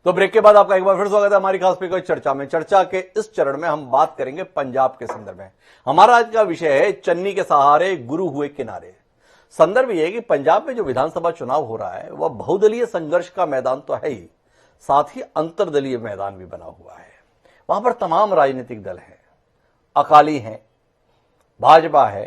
तो ब्रेक के बाद आपका एक बार फिर स्वागत है हमारी खास पेपर चर्चा में। चर्चा के इस चरण में हम बात करेंगे पंजाब के संदर्भ में। हमारा आज का विषय है चन्नी के सहारे गुरु हुए किनारे। संदर्भ यह है कि पंजाब में जो विधानसभा चुनाव हो रहा है वह बहुदलीय संघर्ष का मैदान तो है ही, साथ ही अंतरदलीय मैदान भी बना हुआ है। वहां पर तमाम राजनीतिक दल हैं, अकाली हैं, भाजपा है,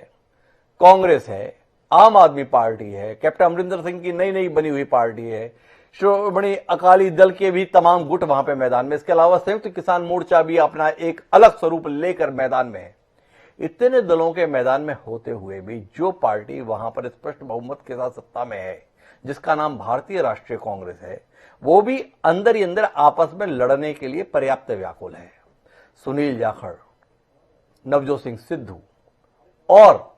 कांग्रेस है, आम आदमी पार्टी है, कैप्टन अमरिंदर सिंह की नई बनी हुई पार्टी है, श्रोमणी अकाली दल के भी तमाम गुट वहां पे मैदान में। इसके अलावा संयुक्त किसान मोर्चा भी अपना एक अलग स्वरूप लेकर मैदान में है। इतने दलों के मैदान में होते हुए भी जो पार्टी वहां पर स्पष्ट बहुमत के साथ सत्ता में है, जिसका नाम भारतीय राष्ट्रीय कांग्रेस है, वो भी अंदर ही अंदर आपस में लड़ने के लिए पर्याप्त व्याकुल है। सुनील जाखड़, नवजोत सिंह सिद्धू और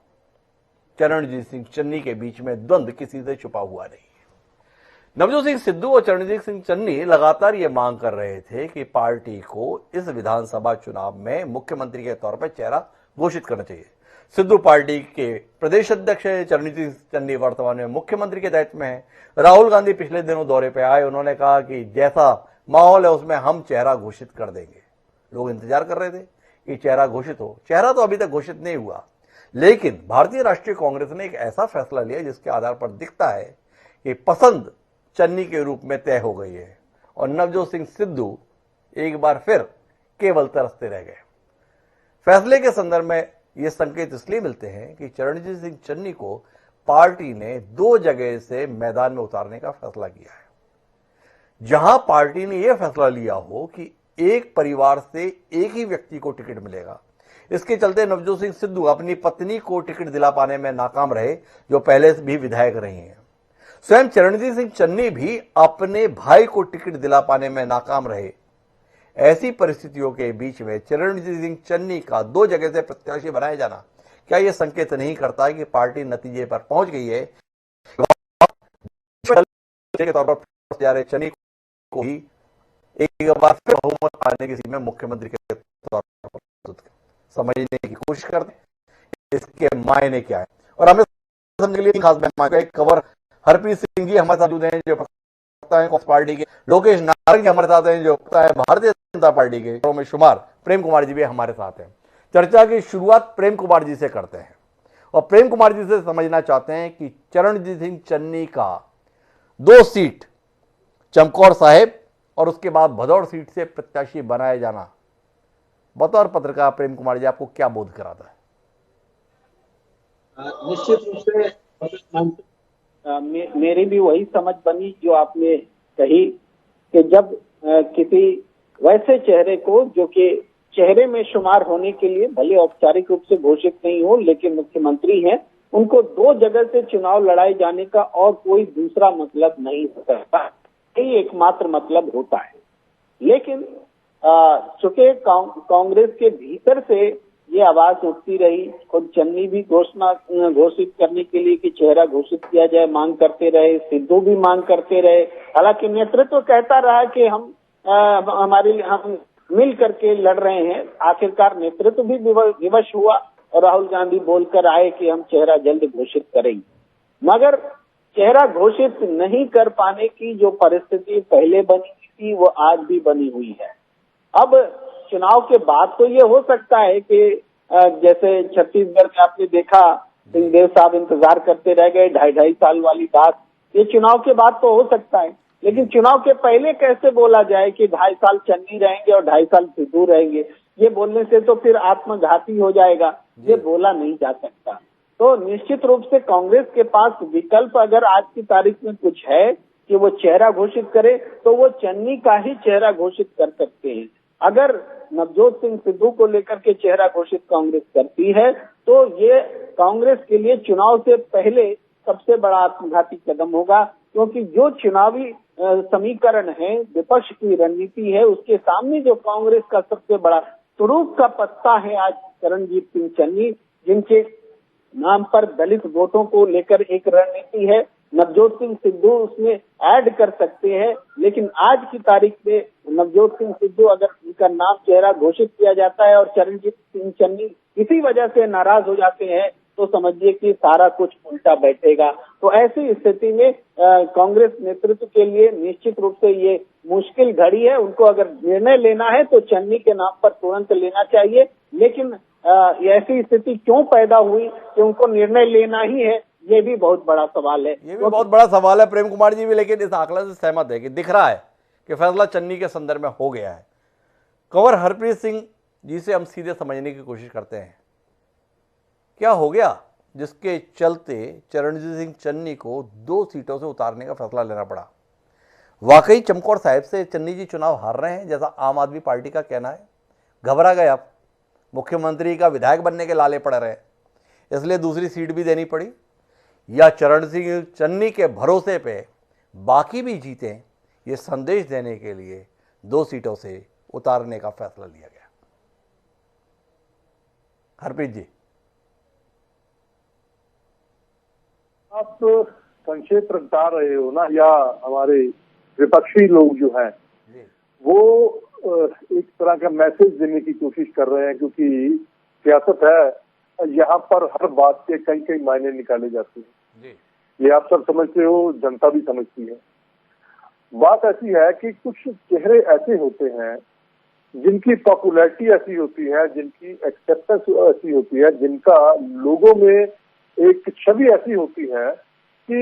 चरणजीत सिंह चन्नी के बीच में द्वंद्व किसी से छुपा हुआ नहीं है। नवजोत सिंह सिद्धू और चरणजीत सिंह चन्नी लगातार ये मांग कर रहे थे कि पार्टी को इस विधानसभा चुनाव में मुख्यमंत्री के तौर पर चेहरा घोषित करना चाहिए। सिद्धू पार्टी के प्रदेश अध्यक्ष है, चरणजीत सिंह चन्नी वर्तमान में मुख्यमंत्री के दायित्व में है। राहुल गांधी पिछले दिनों दौरे पे आए, उन्होंने कहा कि जैसा माहौल है उसमें हम चेहरा घोषित कर देंगे। लोग इंतजार कर रहे थे कि चेहरा घोषित हो। चेहरा तो अभी तक घोषित नहीं हुआ, लेकिन भारतीय राष्ट्रीय कांग्रेस ने एक ऐसा फैसला लिया जिसके आधार पर दिखता है कि पसंद चन्नी के रूप में तय हो गई है और नवजोत सिंह सिद्धू एक बार फिर केवल तरसते रह गए। फैसले के संदर्भ में ये संकेत इसलिए मिलते हैं कि चरणजीत सिंह चन्नी को पार्टी ने 2 जगह से मैदान में उतारने का फैसला किया है। जहां पार्टी ने यह फैसला लिया हो कि एक परिवार से एक ही व्यक्ति को टिकट मिलेगा, इसके चलते नवजोत सिंह सिद्धू अपनी पत्नी को टिकट दिला पाने में नाकाम रहे, जो पहले से भी विधायक रही हैं। स्वयं चरणजीत सिंह चन्नी भी अपने भाई को टिकट दिला पाने में नाकाम रहे। ऐसी परिस्थितियों के बीच में चरणजीत सिंह चन्नी का 2 जगह से प्रत्याशी बनाया जाना क्या यह संकेत नहीं करता है कि पार्टी नतीजे पर पहुंच गई है के तौर पर जा रहे चन्नी को ही एक बार फिर बहुमत पाने की स्थिति में मुख्यमंत्री के तौर पर समझने की कोशिश करते हैं इसके मायने क्या है। और हमें समझने के लिए खास एक कवर हरप्रीत सिंह जी हमारे साथ हैं जो कांग्रेस पार्टी के, लोकेश नारंग हमारे साथ हैं जो भारतीय जनता पार्टी के में शुमार, प्रेम कुमार जी भी हमारे साथ हैं। चर्चा की शुरुआत प्रेम कुमार जी से करते हैं और प्रेम कुमार जी से समझना चाहते हैं कि चरणजीत सिंह चन्नी का 2 सीट चमकौर साहिब और उसके बाद भदौड़ सीट से प्रत्याशी बनाया जाना बतौर पत्रकार प्रेम कुमार जी आपको क्या बोध कराता है? निश्चित रूप से मेरी भी वही समझ बनी जो आपने कही कि जब किसी वैसे चेहरे को जो कि चेहरे में शुमार होने के लिए भले औपचारिक रूप से घोषित नहीं हो लेकिन मुख्यमंत्री हैं, उनको 2 जगह से चुनाव लड़ाए जाने का और कोई दूसरा मतलब नहीं हो सकता, यही एकमात्र मतलब होता है। लेकिन चूंकि कांग्रेस के भीतर से ये आवाज उठती रही, खुद चन्नी भी घोषित करने के लिए कि चेहरा घोषित किया जाए मांग करते रहे, सिद्धू भी मांग करते रहे। हालांकि नेतृत्व कहता रहा कि हम मिल करके लड़ रहे हैं। आखिरकार नेतृत्व भी विवश हुआ और राहुल गांधी बोलकर आए कि हम चेहरा जल्द घोषित करेंगे। मगर चेहरा घोषित नहीं कर पाने की जो परिस्थिति पहले बनी थी वो आज भी बनी हुई है। अब चुनाव के बाद तो ये हो सकता है कि जैसे छत्तीसगढ़ में आपने देखा सिंहदेव साहब इंतजार करते रह गए, 2.5 साल वाली बात, ये चुनाव के बाद तो हो सकता है। लेकिन चुनाव के पहले कैसे बोला जाए कि 2.5 साल चन्नी रहेंगे और 2.5 साल सिद्धू रहेंगे, ये बोलने से तो फिर आत्मघाती हो जाएगा, ये बोला नहीं जा सकता। तो निश्चित रूप से कांग्रेस के पास विकल्प अगर आज की तारीख में कुछ है कि वो चेहरा घोषित करे तो वो चन्नी का ही चेहरा घोषित कर सकते हैं। अगर नवजोत सिंह सिद्धू को लेकर के चेहरा घोषित कांग्रेस करती है तो ये कांग्रेस के लिए चुनाव से पहले सबसे बड़ा आत्मघाती कदम होगा, क्योंकि जो चुनावी समीकरण है, विपक्ष की रणनीति है, उसके सामने जो कांग्रेस का सबसे बड़ा तुरूप का पत्ता है आज चरणजीत सिंह चन्नी, जिनके नाम पर दलित वोटों को लेकर एक रणनीति है। नवजोत सिंह सिद्धू उसमें ऐड कर सकते हैं, लेकिन आज की तारीख में नवजोत सिंह सिद्धू अगर उनका नाम चेहरा घोषित किया जाता है और चरणजीत सिंह चन्नी किसी वजह से नाराज हो जाते हैं तो समझिए कि सारा कुछ उल्टा बैठेगा। तो ऐसी स्थिति में कांग्रेस नेतृत्व के लिए निश्चित रूप से ये मुश्किल घड़ी है। उनको अगर निर्णय लेना है तो चन्नी के नाम पर तुरंत लेना चाहिए, लेकिन ऐसी स्थिति क्यों पैदा हुई कि उनको निर्णय लेना ही है, ये भी बहुत बड़ा सवाल है। ये भी बहुत बड़ा सवाल है प्रेम कुमार जी भी, लेकिन इस आंकलन से सहमत है कि दिख रहा है कि फैसला चन्नी के संदर्भ में हो गया है। कंवर हरप्रीत सिंह जी से हम सीधे समझने की कोशिश करते हैं, क्या हो गया जिसके चलते चरणजीत सिंह चन्नी को 2 सीटों से उतारने का फैसला लेना पड़ा। वाकई चमकौर साहिब से चन्नी जी चुनाव हार रहे हैं जैसा आम आदमी पार्टी का कहना है? घबरा गए आप, मुख्यमंत्री का विधायक बनने के लाले पड़ रहे, इसलिए दूसरी सीट भी देनी पड़ी? या चरण सिंह चन्नी के भरोसे पे बाकी भी जीते, ये संदेश देने के लिए 2 सीटों से उतारने का फैसला लिया गया? हरप्रीत जी, आप संक्षेप बता रहे हो ना, या हमारे विपक्षी लोग जो हैं वो एक तरह का मैसेज देने की कोशिश कर रहे हैं, क्योंकि सियासत है, यहाँ पर हर बात के कई कई मायने निकाले जाते हैं। ये आप सब समझते हो, जनता भी समझती है। बात ऐसी है कि कुछ चेहरे ऐसे होते हैं जिनकी पॉपुलैरिटी ऐसी होती है, जिनकी एक्सेप्टेंस ऐसी होती है, जिनका लोगों में एक छवि ऐसी होती है कि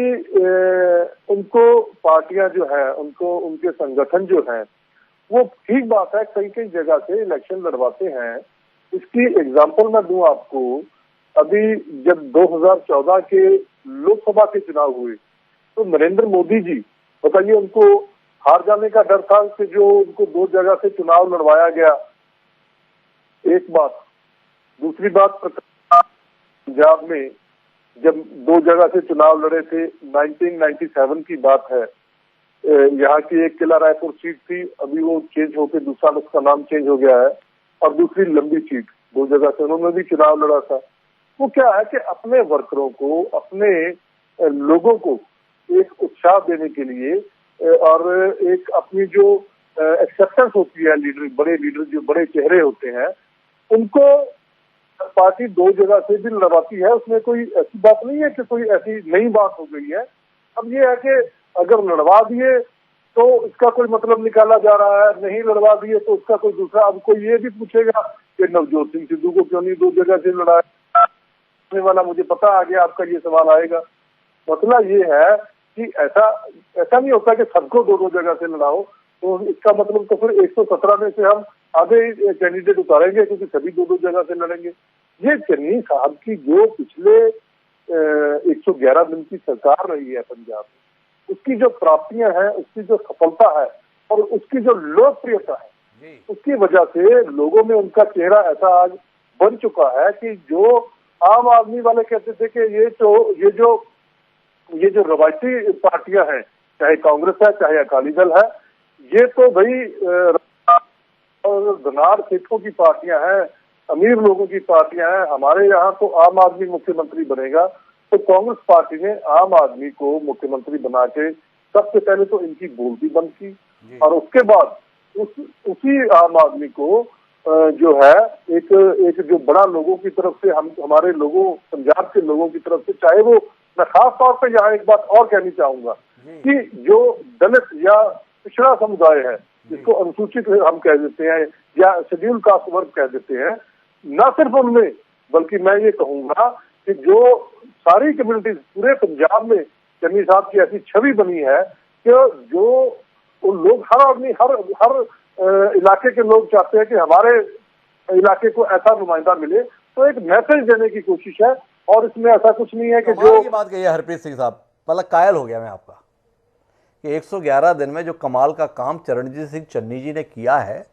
उनको पार्टियां जो है, उनको उनके संगठन जो है, वो ठीक बात है कई कई जगह से इलेक्शन लड़वाते हैं। इसकी एग्जांपल मैं दूं आपको, अभी जब 2014 के लोकसभा के चुनाव हुए तो नरेंद्र मोदी जी, बताइए, उनको हार जाने का डर था कि जो उनको 2 जगह से चुनाव लड़वाया गया, एक बात। दूसरी बात, पंजाब में जब 2 जगह से चुनाव लड़े थे, 1997 की बात है, यहाँ की एक किला रायपुर सीट थी, अभी वो चेंज होकर दूसरा, उसका नाम चेंज हो गया है, और दूसरी लंबी सीट 2 जगह से उन्होंने भी चुनाव लड़ा था। वो क्या है कि अपने वर्करों को, अपने लोगों को एक उत्साह देने के लिए और एक अपनी जो एक्सेप्टेंस होती है, बड़े लीडर जो बड़े चेहरे होते हैं, उनको पार्टी 2 जगह से भी लड़वाती है। उसमें कोई ऐसी बात नहीं है कि कोई ऐसी नई बात हो गई है। अब ये है कि अगर लड़वा दिए तो इसका कोई मतलब निकाला जा रहा है, नहीं लड़वा दिए तो उसका कोई दूसरा। अब कोई ये भी पूछेगा कि नवजोत सिंह सिद्धू को क्यों नहीं 2 जगह से लड़ाया वाला, मुझे पता आ गया आपका ये सवाल आएगा। मसला ये है कि ऐसा नहीं होता कि सबको 2-2 जगह से लड़ाओ, तो इसका मतलब तो फिर 117 में से हम आधे कैंडिडेट उतारेंगे, क्योंकि सभी 2-2 जगह से लड़ेंगे। ये चन्नी साहब की जो पिछले 111 दिन की सरकार रही है पंजाब में, उसकी जो प्राप्तियां हैं, उसकी जो सफलता है और उसकी जो लोकप्रियता है, उसकी वजह से लोगों में उनका चेहरा ऐसा आज बन चुका है कि जो आम आदमी वाले कहते थे कि ये जो रवायती पार्टियां हैं, चाहे कांग्रेस है चाहे अकाली दल है, ये तो भाई धनार सेठों की पार्टियां हैं, अमीर लोगों की पार्टियां हैं, हमारे यहाँ तो आम आदमी मुख्यमंत्री बनेगा। तो कांग्रेस पार्टी ने आम आदमी को मुख्यमंत्री बना के सबसे पहले तो इनकी बोलती बंद की, और उसके बाद उसी आम आदमी को जो है एक जो बड़ा लोगों की तरफ से, हमारे लोगों, पंजाब के लोगों की तरफ से, चाहे वो, मैं खास तौर पे यहाँ एक बात और कहनी चाहूंगा कि जो दलित या पिछड़ा समुदाय है, जिसको अनुसूचित हम कह देते हैं या शेड्यूल कास्ट वर्ग कह देते हैं, न सिर्फ उनमें, बल्कि मैं ये कहूंगा कि जो सारी कम्युनिटीज पूरे पंजाब में चन्नी साहब की ऐसी छवि बनी है कि जो उन लोग, हर आदमी, हर इलाके के लोग चाहते हैं कि हमारे इलाके को ऐसा नुमाइंदा मिले। तो एक मैसेज देने की कोशिश है, और इसमें ऐसा कुछ नहीं है कि जो की बात कही है हरप्रीत सिंह साहब, मतलब कायल हो गया मैं आपका कि 111 दिन में जो कमाल का काम चरणजीत सिंह चन्नी जी ने किया है,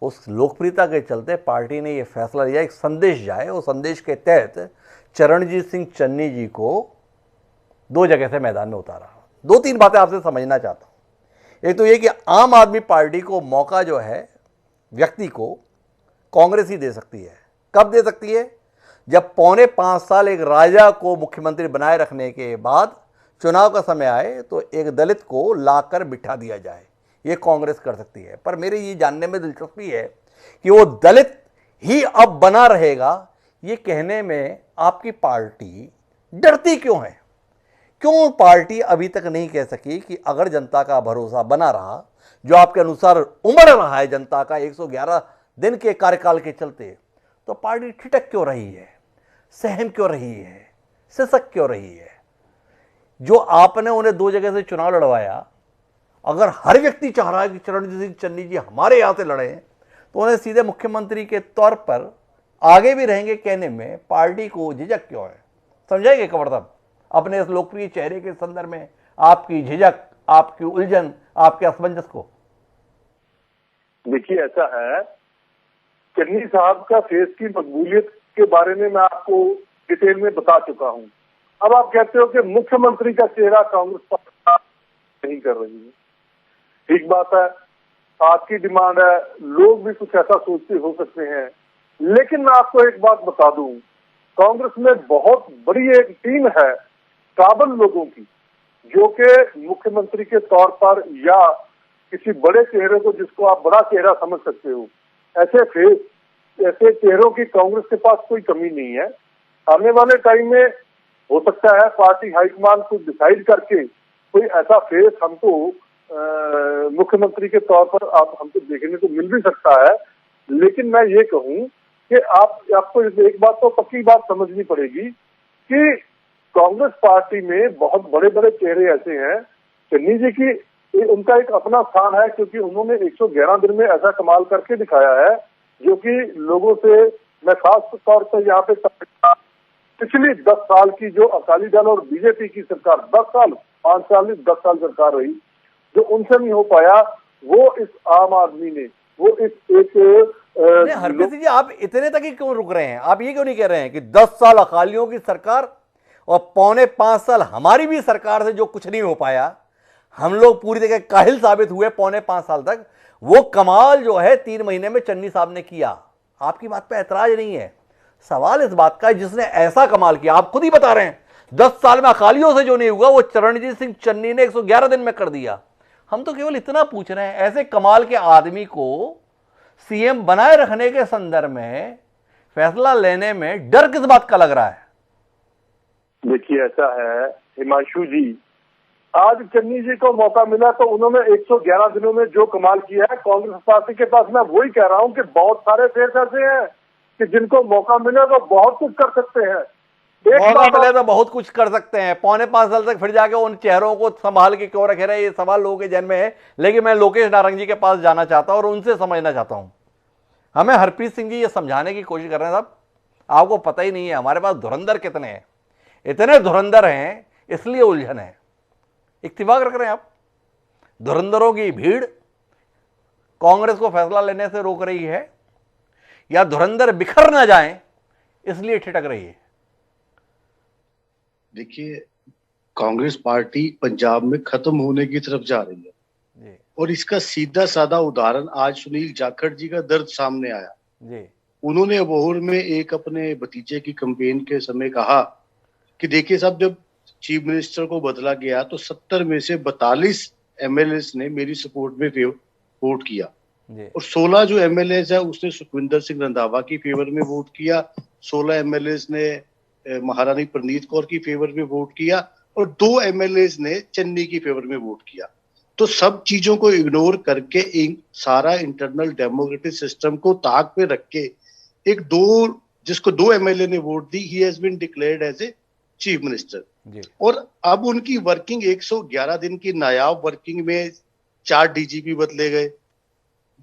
उस लोकप्रियता के चलते पार्टी ने यह फैसला लिया एक संदेश जाए, उस संदेश के तहत चरणजीत सिंह चन्नी जी को 2 जगह से मैदान में उतारा। 2-3 बातें आपसे समझना चाहता हूं। एक तो ये कि आम आदमी पार्टी को मौका जो है, व्यक्ति को कांग्रेस ही दे सकती है। कब दे सकती है? जब 4.25 साल एक राजा को मुख्यमंत्री बनाए रखने के बाद चुनाव का समय आए तो एक दलित को लाकर बिठा दिया जाए, ये कांग्रेस कर सकती है। पर मेरे ये जानने में दिलचस्पी है कि वो दलित ही अब बना रहेगा, ये कहने में आपकी पार्टी डरती क्यों है? क्यों पार्टी अभी तक नहीं कह सकी कि अगर जनता का भरोसा बना रहा, जो आपके अनुसार उमड़ रहा है जनता का 111 दिन के कार्यकाल के चलते, तो पार्टी ठिठक क्यों रही है, सहम क्यों रही है, सिसक क्यों रही है? जो आपने उन्हें 2 जगह से चुनाव लड़वाया, अगर हर व्यक्ति चाह रहा है कि चरणजीत सिंह चन्नी जी हमारे यहां से लड़े, तो उन्हें सीधे मुख्यमंत्री के तौर पर आगे भी रहेंगे कहने में पार्टी को झिझक क्यों है? समझाएंगे कंवर साहब अपने इस लोकप्रिय चेहरे के संदर्भ में आपकी झिझक, आपकी उलझन, आपके असमंजस को? देखिए, ऐसा है, चन्नी साहब का फेस की मकबूलियत के बारे में मैं आपको डिटेल में बता चुका हूं। अब आप कहते हो कि मुख्यमंत्री का चेहरा कांग्रेस पार्टी नहीं कर रही है। ठीक बात है, आपकी डिमांड है, लोग भी कुछ ऐसा सोचते हो सकते हैं, लेकिन मैं आपको एक बात बता दूं, कांग्रेस में बहुत बड़ी एक टीम है काबिल लोगों की, जो कि मुख्यमंत्री के तौर पर या किसी बड़े चेहरे को, जिसको आप बड़ा चेहरा समझ सकते हो, ऐसे चेहरों की कांग्रेस के पास कोई कमी नहीं है। आने वाले टाइम में हो सकता है पार्टी हाईकमान को डिसाइड करके कोई ऐसा फेस हमको मुख्यमंत्री के तौर पर हमको देखने को मिल भी सकता है। लेकिन मैं ये कहूं कि आपको एक बात तो पक्की बात समझनी पड़ेगी कि कांग्रेस पार्टी में बहुत बड़े बड़े चेहरे ऐसे हैं। चन्नी जी की उनका एक अपना स्थान है, क्योंकि उन्होंने 111 दिन में ऐसा कमाल करके दिखाया है, जो कि लोगों से, मैं खास तौर पर यहाँ पे पिछली 10 साल की जो अकाली दल और बीजेपी की सरकार, 10 साल, 5 साल नहीं 10 साल सरकार रही, जो उनसे नहीं हो पाया, वो इस आम आदमी ने, वो इस एक हरप्रीत सिंह जी, आप इतने तक ही क्यों रुक रहे हैं? आप ये क्यों नहीं कह रहे हैं कि 10 साल अकालियों की सरकार और 4.25 साल हमारी भी सरकार से जो कुछ नहीं हो पाया, हम लोग पूरी तरह काहिल साबित हुए 4.25 साल तक, वो कमाल जो है 3 महीने में चन्नी साहब ने किया? आपकी बात पे ऐतराज नहीं है, सवाल इस बात का है जिसने ऐसा कमाल किया। आप खुद ही बता रहे हैं 10 साल में अकालियों से जो नहीं हुआ वो चरणजीत सिंह चन्नी ने 111 दिन में कर दिया। हम तो केवल इतना पूछ रहे हैं, ऐसे कमाल के आदमी को सीएम बनाए रखने के संदर्भ में फैसला लेने में डर किस बात का लग रहा है? देखिए, ऐसा है हिमांशु जी, आज चन्नी जी को मौका मिला तो उन्होंने 111 दिनों में जो कमाल किया है कांग्रेस पार्टी के पास, मैं वही कह रहा हूं कि बहुत सारे फेस ऐसे हैं कि जिनको मौका मिले तो बहुत कुछ कर सकते हैं। मौका मिले तो बहुत कुछ कर सकते हैं, 4.25 साल तक फिर जाके उन चेहरों को संभाल के क्यों रखे रहे, ये सवाल लोगों के जहन में है। लेकिन मैं लोकेश नारंग जी के पास जाना चाहता हूं और उनसे समझना चाहता हूं। हमें हरप्रीत सिंह जी ये समझाने की कोशिश कर रहे हैं, साहब आपको पता ही नहीं है हमारे पास धुरंधर कितने हैं, इतने धुरंधर हैं इसलिए उलझन है। इत्तेफाक रख रहे हैं आप? धुरंधरों की भीड़ कांग्रेस को फैसला लेने से रोक रही है, या धुरंधर बिखर ना जाएं इसलिए ठिठक रही है? देखिए, कांग्रेस पार्टी पंजाब में खत्म होने की तरफ जा रही है जी। और इसका सीधा साधा उदाहरण आज सुनील जाखड़ जी का दर्द सामने आया जी। उन्होंने अबोहर में एक अपने भतीजे की कैंपेन के समय कहा कि देखिए साहब, जब चीफ मिनिस्टर को बदला गया तो 70 में से 42 एमएलए ने मेरी सपोर्ट में वोट किया और 16 जो एमएलए है उसने सुखविंदर सिंह रंधावा की फेवर में वोट किया, 16 एमएलए ने महारानी प्रनीत कौर की फेवर में वोट किया और 2 एमएलए ने चन्नी की फेवर में वोट किया। तो सब चीजों को इग्नोर करके सारा इंटरनल डेमोक्रेटिक सिस्टम को ताक पे रख के जिसको 2 एमएलए ने वोट दी, he has been declared as a chief minister. और अब उनकी वर्किंग 111 दिन की नायाब वर्किंग में 4 डीजीपी बदले गए,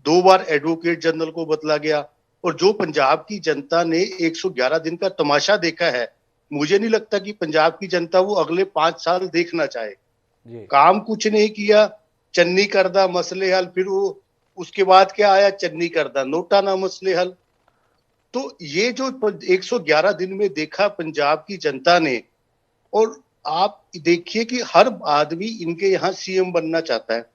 2 बार एडवोकेट जनरल को बदला गया और जो पंजाब की जनता ने 111 दिन का तमाशा देखा है, मुझे नहीं लगता कि पंजाब की जनता वो अगले 5 साल देखना चाहे। काम कुछ नहीं किया, चन्नी करदा मसले हल, फिर वो उसके बाद क्या आया, चन्नी करदा नोटा ना मसले हल। तो ये जो 111 दिन में देखा पंजाब की जनता ने, और आप देखिए कि हर आदमी इनके यहाँ सीएम बनना चाहता है।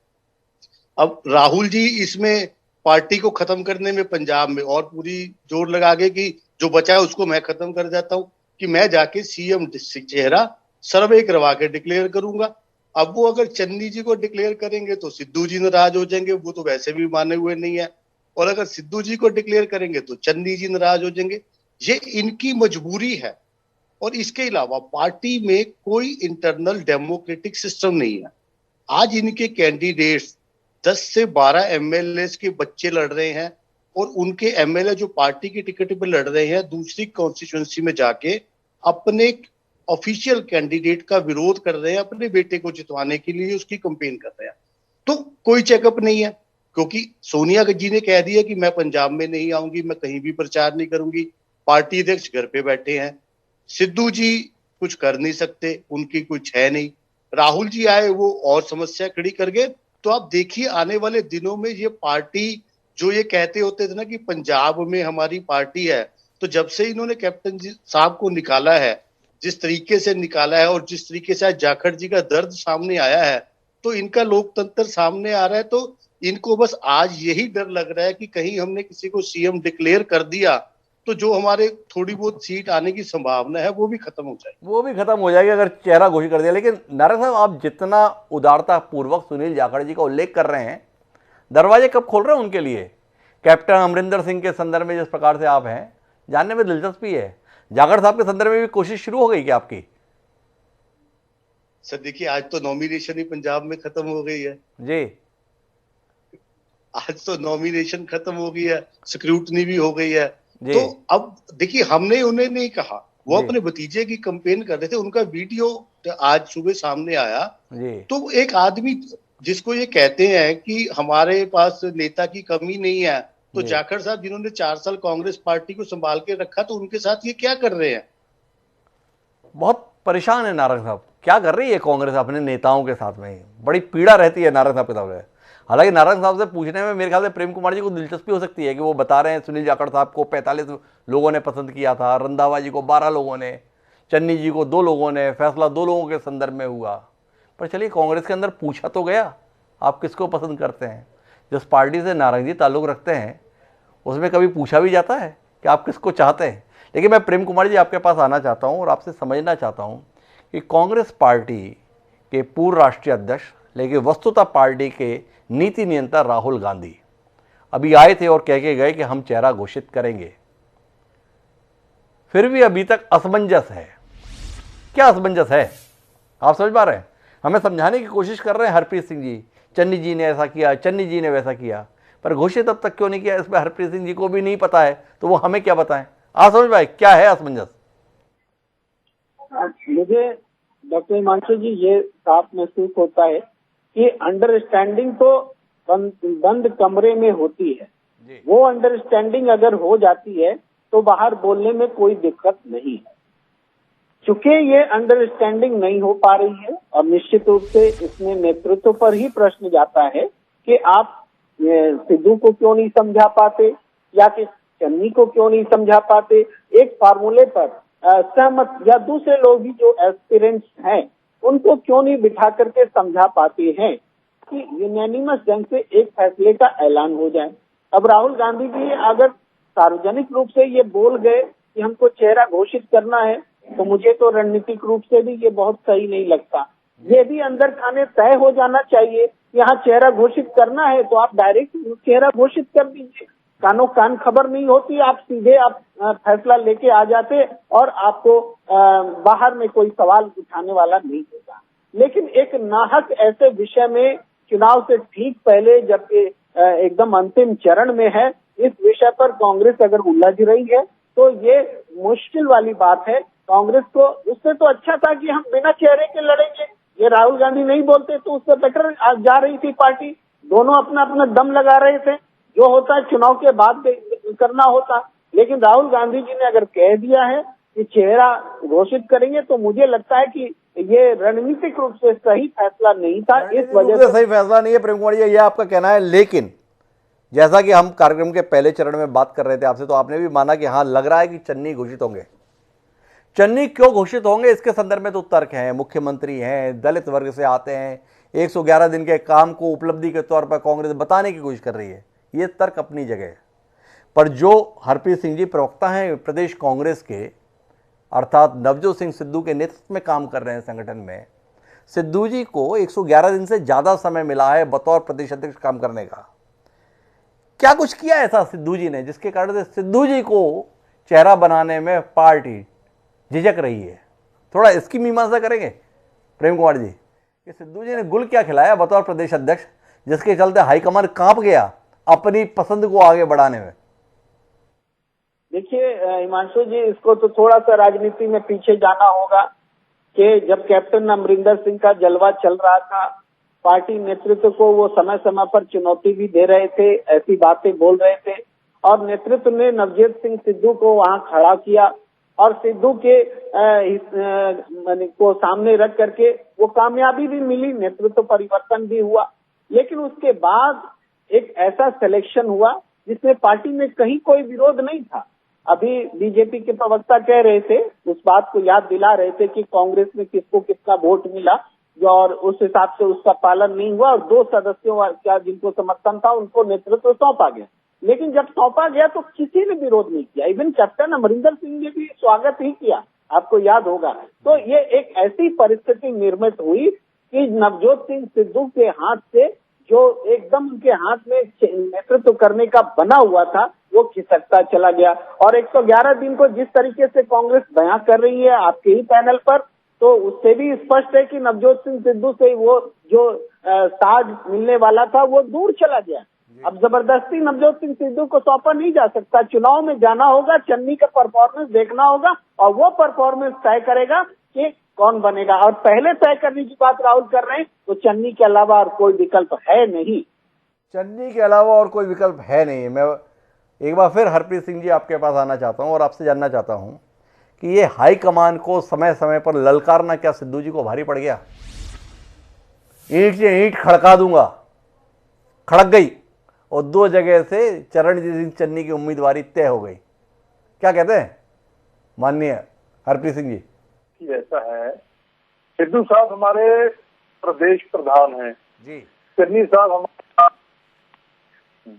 अब राहुल जी इसमें पार्टी को खत्म करने में पंजाब में और पूरी जोर लगा गए कि जो बचा है उसको मैं खत्म कर जाता हूं, कि मैं जाके सीएम चेहरा सर्वे करवा के डिक्लेयर करूंगा। अब वो अगर चन्नी जी को डिक्लेयर करेंगे तो सिद्धू जी नाराज हो जाएंगे, वो तो वैसे भी माने हुए नहीं है, और अगर सिद्धू जी को डिक्लेयर करेंगे तो चन्नी जी नाराज हो जाएंगे। ये इनकी मजबूरी है और इसके अलावा पार्टी में कोई इंटरनल डेमोक्रेटिक सिस्टम नहीं है। आज इनके कैंडिडेट्स 10 से 12 एमएलए के बच्चे लड़ रहे हैं और उनके एमएलए जो पार्टी की टिकट पर लड़ रहे हैं दूसरी कॉन्स्टिट्यूंसी में जाके अपने ऑफिशियल कैंडिडेट का विरोध कर रहे हैं, अपने बेटे को जितवाने के लिए उसकी कंपेन कर रहे हैं। तो कोई चेकअप नहीं है, क्योंकि सोनिया जी ने कह दिया कि मैं पंजाब में नहीं आऊंगी, मैं कहीं भी प्रचार नहीं करूंगी। पार्टी अध्यक्ष घर पे बैठे हैं, सिद्धू जी कुछ कर नहीं सकते, उनकी कुछ है नहीं। राहुल जी आए, वो और समस्या खड़ी कर गए। तो आप देखिए आने वाले दिनों में ये पार्टी, जो ये कहते होते थे ना कि पंजाब में हमारी पार्टी है, तो जब से इन्होंने कैप्टन जी साहब को निकाला है, जिस तरीके से निकाला है और जिस तरीके से आज जाखड़ जी का दर्द सामने आया है, तो इनका लोकतंत्र सामने आ रहा है। तो इनको बस आज यही डर लग रहा है कि कहीं हमने किसी को सीएम डिक्लेयर कर दिया तो जो हमारे थोड़ी बहुत सीट आने की संभावना है वो भी खत्म हो जाएगी। वो भी खत्म हो जाएगी अगर चेहरा घोषित कर दिया। लेकिन नारायण साहब, आप जितना उदारता पूर्वक सुनील जाखड़ जी का उल्लेख कर रहे हैं, दरवाजे कब खोल रहे हैं उनके लिए? कैप्टन अमरिंदर सिंह के संदर्भ में जिस प्रकार से आप हैं, जानने में दिलचस्पी है, जाखड़ साहब के संदर्भ में भी कोशिश शुरू हो गई क्या आपकी? सर देखिए, आज तो नॉमिनेशन ही पंजाब में खत्म हो गई है जी। आज तो नॉमिनेशन खत्म हो गई है, स्क्रूटनी भी हो गई है। जी। तो अब देखिए, हमने उन्हें नहीं कहा, वो जी। अपने भतीजे की कंपेन कर रहे थे, उनका वीडियो आज सुबह सामने आया। जी। तो एक आदमी जिसको ये कहते हैं कि हमारे पास नेता की कमी नहीं है, तो जी। जाखड़ साहब जिन्होंने 4 साल कांग्रेस पार्टी को संभाल के रखा, तो उनके साथ ये क्या कर रहे हैं? बहुत परेशान है नारायण साहब, क्या कर रही है कांग्रेस अपने नेताओं के साथ में? बड़ी पीड़ा रहती है नारायण साहब के साथ में। हालांकि नारायण साहब से पूछने में मेरे ख्याल से प्रेम कुमार जी को दिलचस्पी हो सकती है कि वो बता रहे हैं सुनील जाखड़ साहब को 45 लोगों ने पसंद किया था, रंधावा जी को 12 लोगों ने, चन्नी जी को 2 लोगों ने, फैसला 2 लोगों के संदर्भ में हुआ। पर चलिए, कांग्रेस के अंदर पूछा तो गया, आप किसको पसंद करते हैं? जिस पार्टी से नारायण जी ताल्लुक़ रखते हैं उसमें कभी पूछा भी जाता है कि आप किसको चाहते हैं? लेकिन मैं प्रेम कुमार जी आपके पास आना चाहता हूं और आपसे समझना चाहता हूं कि कांग्रेस पार्टी के पूर्व राष्ट्रीय अध्यक्ष, लेकिन वस्तुतः पार्टी के नीति नियंता राहुल गांधी अभी आए थे और कह के गए कि हम चेहरा घोषित करेंगे। फिर भी अभी तक असमंजस है। क्या असमंजस है, आप समझ पा रहे हैं? हमें समझाने की कोशिश कर रहे हैं हरप्रीत सिंह जी, चन्नी जी ने ऐसा किया, चन्नी जी ने वैसा किया, पर घोषित अब तक क्यों नहीं किया, इसमें हरप्रीत सिंह जी को भी नहीं पता है, तो वो हमें क्या बताएं? आप समझ पाए क्या है असमंजस? मुझे डॉक्टर हिमांशु जी ये साफ महसूस होता है कि अंडरस्टैंडिंग तो बंद कमरे में होती है। वो अंडरस्टैंडिंग अगर हो जाती है तो बाहर बोलने में कोई दिक्कत नहीं है। चूंकि ये अंडरस्टैंडिंग नहीं हो पा रही है और निश्चित रूप से इसमें नेतृत्व पर ही प्रश्न जाता है कि आप सिद्धू को क्यों नहीं समझा पाते या कि चन्नी को क्यों नहीं समझा पाते, एक फार्मूले पर सहमत, या दूसरे लोग भी जो एस्पिरेंट्स हैं उनको क्यों नहीं बिठा करके समझा पाते हैं कि यूनानिमस ढंग से एक फैसले का ऐलान हो जाए। अब राहुल गांधी जी अगर सार्वजनिक रूप से ये बोल गए कि हमको चेहरा घोषित करना है, तो मुझे तो रणनीतिक रूप से भी ये बहुत सही नहीं लगता। ये भी अंदर खाने तय हो जाना चाहिए, यहाँ चेहरा घोषित करना है तो आप डायरेक्ट चेहरा घोषित कर दीजिए, कानो कान खबर नहीं होती, आप सीधे आप फैसला लेके आ जाते और आपको बाहर में कोई सवाल उठाने वाला नहीं होगा। लेकिन एक नाहक ऐसे विषय में चुनाव से ठीक पहले, जबकि एकदम अंतिम चरण में है, इस विषय पर कांग्रेस अगर उलझ रही है तो ये मुश्किल वाली बात है। कांग्रेस को उससे तो अच्छा था कि हम बिना चेहरे के लड़ेंगे, ये राहुल गांधी नहीं बोलते तो उससे बेटर जा रही थी पार्टी। दोनों अपना अपना दम लगा रहे थे, जो होता है चुनाव के बाद करना होता। लेकिन राहुल गांधी जी ने अगर कह दिया है कि चेहरा घोषित करेंगे, तो मुझे लगता है कि ये रणनीतिक रूप से सही फैसला नहीं था। इस वजह से सही फैसला नहीं है प्रेम कुमार जी, ये आपका कहना है। लेकिन जैसा कि हम कार्यक्रम के पहले चरण में बात कर रहे थे आपसे, तो आपने भी माना कि हाँ, लग रहा है कि चन्नी घोषित होंगे। चन्नी क्यों घोषित होंगे, इसके संदर्भ में तो तर्क हैं, मुख्यमंत्री हैं, दलित वर्ग से आते हैं, 111 दिन के काम को उपलब्धि के तौर पर कांग्रेस बताने की कोशिश कर रही है, ये तर्क अपनी जगह है। पर जो हरप्रीत सिंह जी प्रवक्ता हैं प्रदेश कांग्रेस के, अर्थात नवजोत सिंह सिद्धू के नेतृत्व में काम कर रहे हैं संगठन में, सिद्धू जी को 111 दिन से ज्यादा समय मिला है बतौर प्रदेश अध्यक्ष काम करने का। क्या कुछ किया ऐसा सिद्धू जी ने जिसके कारण से सिद्धू जी को चेहरा बनाने में पार्टी झिझक रही है। थोड़ा इसकी मीमांसा करेंगे प्रेम कुमार जी कि सिद्धू जी ने गुल क्या खिलाया बतौर प्रदेश अध्यक्ष, जिसके चलते हाईकमान कांप गया अपनी पसंद को आगे बढ़ाने में? देखिए हिमांशु जी, इसको तो थोड़ा सा राजनीति में पीछे जाना होगा कि जब कैप्टन अमरिंदर सिंह का जलवा चल रहा था, पार्टी नेतृत्व को वो समय समय पर चुनौती भी दे रहे थे, ऐसी बातें बोल रहे थे, और नेतृत्व ने नवजोत सिंह सिद्धू को वहां खड़ा किया और सिद्धू के को सामने रख करके वो कामयाबी भी मिली, नेतृत्व परिवर्तन भी हुआ। लेकिन उसके बाद एक ऐसा सिलेक्शन हुआ जिसमें पार्टी में कहीं कोई विरोध नहीं था। अभी बीजेपी के प्रवक्ता कह रहे थे, उस बात को याद दिला रहे थे कि कांग्रेस में किसको कितना वोट मिला, जो और उस हिसाब से उसका पालन नहीं हुआ और 2 सदस्यों का जिनको समर्थन था उनको नेतृत्व सौंपा गया। लेकिन जब सौंपा गया तो किसी ने विरोध नहीं किया, इवन कैप्टन अमरिंदर सिंह ने भी स्वागत ही किया, आपको याद होगा। तो ये एक ऐसी परिस्थिति निर्मित हुई कि नवजोत सिंह सिद्धू के हाथ से जो एकदम उनके हाथ में नेतृत्व करने का बना हुआ था वो खिसकता चला गया। और 111 दिन को जिस तरीके से कांग्रेस बयां कर रही है आपके ही पैनल पर, तो उससे भी स्पष्ट है कि नवजोत सिंह सिद्धू से वो जो साज मिलने वाला था वो दूर चला गया। अब जबरदस्ती नवजोत सिंह सिद्धू को सौंपा नहीं जा सकता, चुनाव में जाना होगा, चन्नी का परफॉर्मेंस देखना होगा और वो परफॉर्मेंस तय करेगा कि कौन बनेगा। और पहले तय करने की बात राहुल कर रहे हैं, तो चन्नी के अलावा और कोई विकल्प है नहीं। चन्नी के अलावा और कोई विकल्प है नहीं। मैं एक बार फिर हरप्रीत सिंह जी आपके पास आना चाहता हूं और आपसे जानना चाहता हूं कि ये हाईकमान को समय समय पर ललकारना क्या सिद्धू जी को भारी पड़ गया? ईंट से ईंट खड़का दूंगा, खड़क गई और 2 जगह से चरणजीत सिंह चन्नी की उम्मीदवारी तय हो गई। क्या कहते हैं माननीय हरप्रीत सिंह जी? ऐसा है, सिद्धू साहब हमारे प्रदेश प्रधान हैं जी, चन्नी साहब हमारे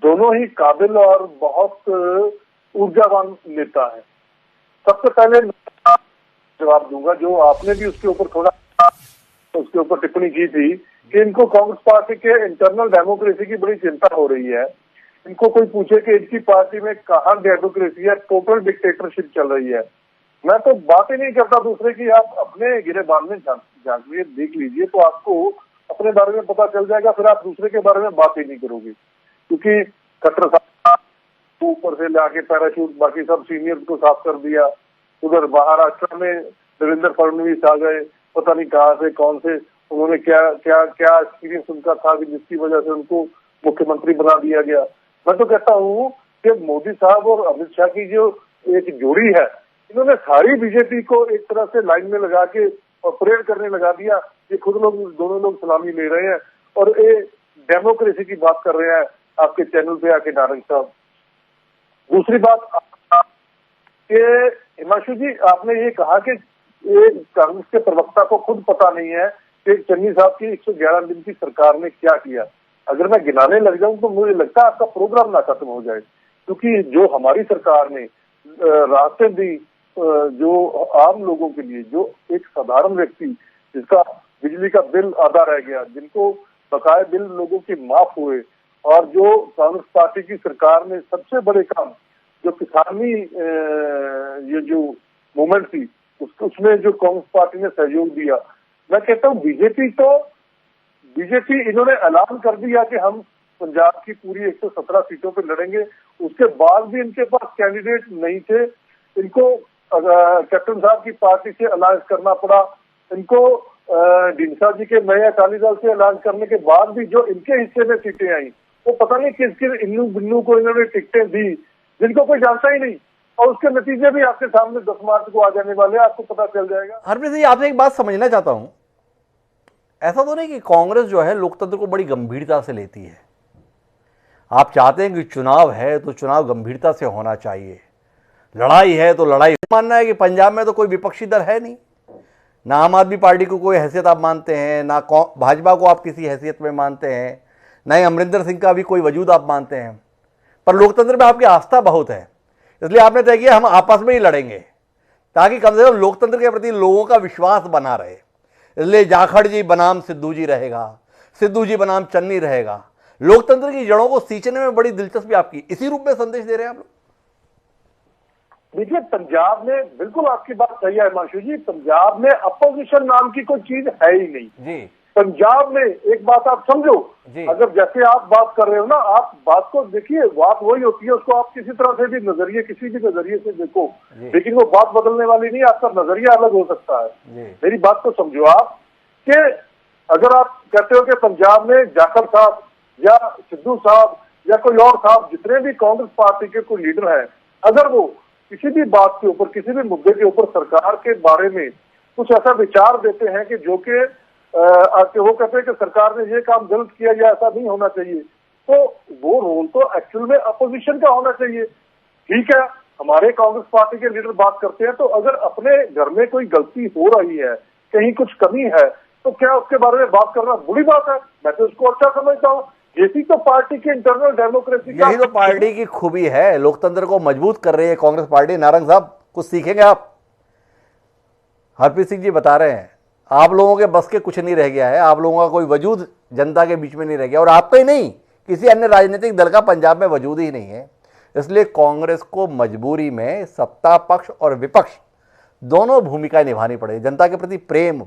दोनों ही काबिल और बहुत ऊर्जावान नेता है। सबसे पहले जवाब दूंगा, जो आपने भी उसके ऊपर थोड़ा उसके ऊपर टिप्पणी की थी कि इनको कांग्रेस पार्टी के इंटरनल डेमोक्रेसी की बड़ी चिंता हो रही है। इनको कोई पूछे कि इनकी पार्टी में कहाँ डेमोक्रेसी है, टोटल डिक्टेटरशिप चल रही है। मैं तो बात ही नहीं करता दूसरे की, आप अपने गिरेबान में झांकिए, देख लीजिए तो आपको अपने बारे में पता चल जाएगा, फिर आप दूसरे के बारे में बात ही नहीं करोगे। क्योंकि खट्टर साहब ऊपर से लाके पैराशूट बाकी सब सीनियर्स को साफ कर दिया, उधर महाराष्ट्र में देवेंद्र फडणवीस आ गए, पता नहीं कहाँ से कौन से, उन्होंने क्या क्या क्या एक्सपीरियंस उनका था कि जिसकी वजह से उनको मुख्यमंत्री बना दिया गया। मैं तो कहता हूँ कि मोदी साहब और अमित शाह की जो एक जोड़ी है, इन्होंने सारी बीजेपी को एक तरह से लाइन में लगा के और परेड करने लगा दिया। ये खुद लोग दोनों लोग सलामी ले रहे हैं और ये डेमोक्रेसी की बात कर रहे हैं आपके चैनल पे आके नारंग साहब। दूसरी बात कि हिमांशु जी, आपने ये कहा कि ये कांग्रेस के प्रवक्ता को खुद पता नहीं है कि चन्नी साहब की 111 दिन की सरकार ने क्या किया। अगर मैं गिनाने लग जाऊं तो मुझे लगता है आपका प्रोग्राम ना खत्म हो जाए, क्योंकि जो हमारी सरकार ने राहतें दी जो आम लोगों के लिए, जो एक साधारण व्यक्ति जिसका बिजली का बिल आधा रह गया, जिनको बकाया बिल लोगों के माफ हुए, और जो कांग्रेस पार्टी की सरकार ने सबसे बड़े काम जो किसानी ये जो मूवमेंट थी उसमें जो कांग्रेस पार्टी ने सहयोग दिया। मैं कहता हूँ बीजेपी इन्होंने ऐलान कर दिया कि हम पंजाब की पूरी 117 सीटों पे लड़ेंगे, उसके बाद भी इनके पास कैंडिडेट नहीं थे। इनको कैप्टन साहब की पार्टी से अलायंस करना पड़ा, इनको ढींसा जी के नए अकाली दल से अलायंस करने के बाद भी जो इनके हिस्से में सीटें आई वो पता नहीं किस किस इन्नू बिन्नू को इन्होंने टिकटें दी जिनको कोई जानता ही नहीं, और उसके नतीजे भी आपके सामने 10 मार्च को आ जाने वाले, आपको पता चल जाएगा। हरप्रीत जी, आपसे एक बात समझना चाहता हूं, ऐसा तो नहीं कि कांग्रेस जो है लोकतंत्र को बड़ी गंभीरता से लेती है? आप चाहते हैं कि चुनाव है तो चुनाव गंभीरता से होना चाहिए, लड़ाई है तो लड़ाई। मानना है कि पंजाब में तो कोई विपक्षी दल है नहीं, ना आम आदमी पार्टी को कोई हैसियत आप मानते हैं, ना भाजपा को आप किसी हैसियत में मानते हैं, ना ही अमरिंदर सिंह का भी कोई वजूद आप मानते हैं, पर लोकतंत्र में आपकी आस्था बहुत है, इसलिए आपने तय किया हम आपस में ही लड़ेंगे ताकि कम से कम लोकतंत्र के प्रति लोगों का विश्वास बना रहे। इसलिए जाखड़ जी बनाम सिद्धू जी रहेगा, सिद्धू जी बनाम चन्नी रहेगा। लोकतंत्र की जड़ों को सींचने में बड़ी दिलचस्पी आपकी, इसी रूप में संदेश दे रहे हैं आप लोग? देखिए, पंजाब में बिल्कुल आपकी बात सही है हिमांशु जी, पंजाब में अपोजिशन नाम की कोई चीज है ही नहीं जी पंजाब में। एक बात आप समझो, अगर जैसे आप बात कर रहे हो ना, आप बात को देखिए, बात वही होती है, उसको आप किसी तरह से भी नजरिए, किसी भी नजरिए से देखो, लेकिन वो बात बदलने वाली नहीं, आपका नजरिया अलग हो सकता है। मेरी बात को समझो आप, कि अगर आप कहते हो कि पंजाब में जाखड़ साहब या सिद्धू साहब या कोई और साहब, जितने भी कांग्रेस पार्टी के कोई लीडर हैं, अगर वो किसी भी बात के ऊपर, किसी भी मुद्दे के ऊपर सरकार के बारे में कुछ ऐसा विचार देते हैं कि जो कि वो कहते हैं कि सरकार ने ये काम गलत किया या ऐसा नहीं होना चाहिए, तो वो रोल तो एक्चुअल में अपोजिशन का होना चाहिए। ठीक है, हमारे कांग्रेस पार्टी के लीडर बात करते हैं, तो अगर अपने घर में कोई गलती हो रही है, कहीं कुछ कमी है, तो क्या उसके बारे में बात करना बुरी बात है? मैं तो उसको अच्छा समझता हूँ। यही तो पार्टी की इंटरनल डेमोक्रेसी का, यही तो पार्टी की खूबी है, लोकतंत्र को मजबूत कर रही है कांग्रेस पार्टी। नारंग साहब, कुछ सीखेंगे आप। हरप्रीत सिंह जी बता रहे हैं, आप लोगों के बस के कुछ नहीं रह गया है, आप लोगों का कोई वजूद जनता के बीच में नहीं रह गया, और आपका ही नहीं, किसी अन्य राजनीतिक दल का पंजाब में वजूद ही नहीं है। इसलिए कांग्रेस को मजबूरी में सत्ता पक्ष और विपक्ष दोनों भूमिकाएं निभानी पड़ेगी। जनता के प्रति प्रेम,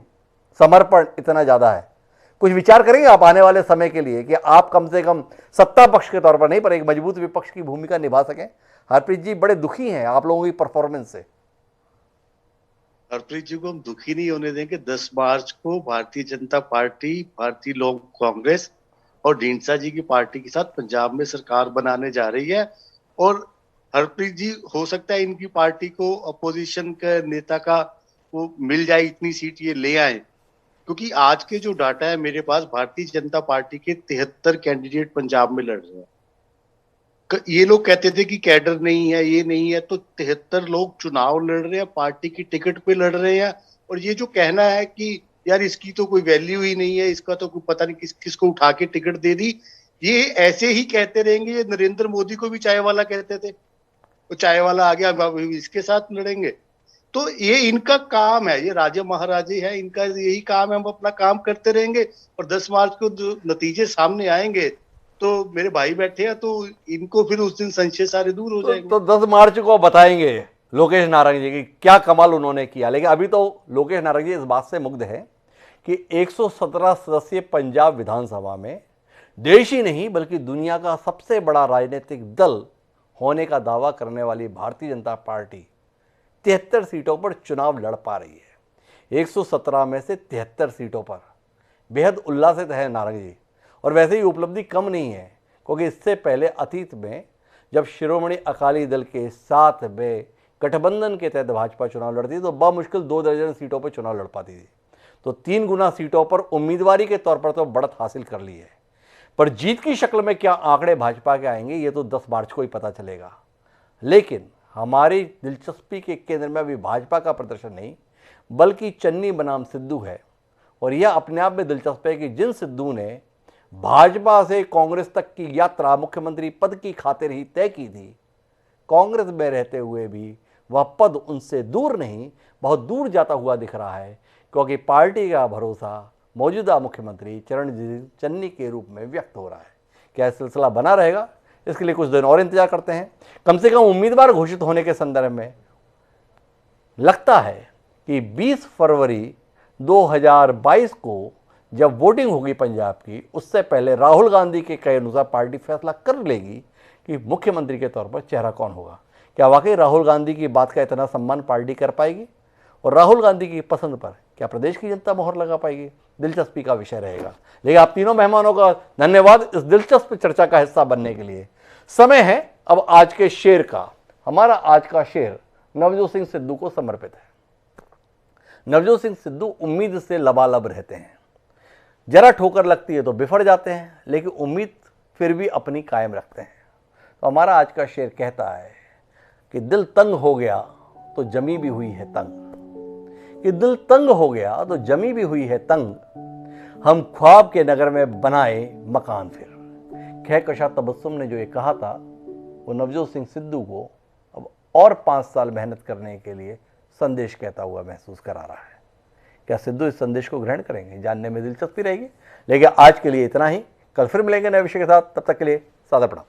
समर्पण इतना ज्यादा है। कुछ विचार करेंगे आप आने वाले समय के लिए कि आप कम से कम सत्ता पक्ष के तौर पर नहीं, पर एक मजबूत विपक्ष की भूमिका निभा सकें। हरप्रीत जी बड़े दुखी हैं आप लोगों की परफॉर्मेंस से। हरप्रीत जी को हम दुखी नहीं होने देंगे। 10 मार्च को भारतीय जनता पार्टी, भारतीय लोक कांग्रेस और ढींडसा जी की पार्टी के साथ पंजाब में सरकार बनाने जा रही है, और हरप्रीत जी, हो सकता है इनकी पार्टी को अपोजिशन के नेता का वो मिल जाए, इतनी सीट ये ले आए, क्योंकि आज के जो डाटा है मेरे पास, भारतीय जनता पार्टी के 73 कैंडिडेट पंजाब में लड़ रहे हैं। ये लोग कहते थे कि कैडर नहीं है, ये नहीं है, तो 73 लोग चुनाव लड़ रहे हैं, पार्टी की टिकट पे लड़ रहे हैं। और ये जो कहना है कि यार इसकी तो कोई वैल्यू ही नहीं है, इसका तो कोई पता नहीं किसको उठा के टिकट दे दी, ये ऐसे ही कहते रहेंगे। ये नरेंद्र मोदी को भी चाय वाला कहते थे, वो चाय वाला आ गया, इसके साथ लड़ेंगे। तो ये इनका काम है, ये राजे महाराजे है, इनका यही काम है, हम अपना काम करते रहेंगे। और 10 मार्च को जो नतीजे सामने आएंगे, तो मेरे भाई बैठे हैं, तो इनको फिर उस दिन संशय सारे दूर हो जाएंगे। तो 10 मार्च को बताएंगे लोकेश नारंग जी की क्या कमाल उन्होंने किया। लेकिन अभी तो लोकेश नारंग जी इस बात से मुग्ध है कि 117 सदस्यीय पंजाब विधानसभा में देश ही नहीं बल्कि दुनिया का सबसे बड़ा राजनीतिक दल होने का दावा करने वाली भारतीय जनता पार्टी 73 सीटों पर चुनाव लड़ पा रही है। 117 में से 73 सीटों पर बेहद उल्लासित है नारंग जी। और वैसे ही उपलब्धि कम नहीं है, क्योंकि इससे पहले अतीत में जब शिरोमणि अकाली दल के साथ में गठबंधन के तहत भाजपा चुनाव लड़ती तो बामुश्किल 2 दर्जन सीटों पर चुनाव लड़ पाती थी। तो 3 गुना सीटों पर उम्मीदवारी के तौर पर तो बढ़त हासिल कर ली है, पर जीत की शक्ल में क्या आंकड़े भाजपा के आएंगे ये तो 10 मार्च को ही पता चलेगा। लेकिन हमारी दिलचस्पी के केंद्र में अभी भाजपा का प्रदर्शन नहीं, बल्कि चन्नी बनाम सिद्धू है। और यह अपने आप में दिलचस्प है कि जिन सिद्धू ने भाजपा से कांग्रेस तक की यात्रा मुख्यमंत्री पद की खातिर ही तय की थी, कांग्रेस में रहते हुए भी वह पद उनसे दूर नहीं, बहुत दूर जाता हुआ दिख रहा है, क्योंकि पार्टी का भरोसा मौजूदा मुख्यमंत्री चरणजीत चन्नी के रूप में व्यक्त हो रहा है। क्या यह सिलसिला बना रहेगा, इसके लिए कुछ दिन और इंतजार करते हैं। कम से कम उम्मीदवार घोषित होने के संदर्भ में लगता है कि 20 फरवरी 2022 को जब वोटिंग होगी पंजाब की, उससे पहले राहुल गांधी के कहे अनुसार पार्टी फैसला कर लेगी कि मुख्यमंत्री के तौर पर चेहरा कौन होगा। क्या वाकई राहुल गांधी की बात का इतना सम्मान पार्टी कर पाएगी, और राहुल गांधी की पसंद पर क्या प्रदेश की जनता मोहर लगा पाएगी, दिलचस्पी का विषय रहेगा। लेकिन आप तीनों मेहमानों का धन्यवाद इस दिलचस्प चर्चा का हिस्सा बनने के लिए। समय है अब आज के शेर का। हमारा आज का शेर नवजोत सिंह सिद्धू को समर्पित है। नवजोत सिंह सिद्धू उम्मीद से लबालब रहते हैं, जरा ठोकर लगती है तो बिफर जाते हैं, लेकिन उम्मीद फिर भी अपनी कायम रखते हैं। तो हमारा आज का शेर कहता है कि दिल तंग हो गया तो जमी भी हुई है तंग, कि दिल तंग हो गया तो जमी भी हुई है तंग, हम ख्वाब के नगर में बनाए मकान फिर। कहकशा तबस्सुम ने जो ये कहा था, वो नवजोत सिंह सिद्धू को अब और 5 साल मेहनत करने के लिए संदेश कहता हुआ महसूस करा रहा है। क्या सिद्धू इस संदेश को ग्रहण करेंगे, जानने में दिलचस्पी रहेगी। लेकिन आज के लिए इतना ही, कल फिर मिलेंगे नए विषय के साथ, तब तक के लिए सादा प्रणाम।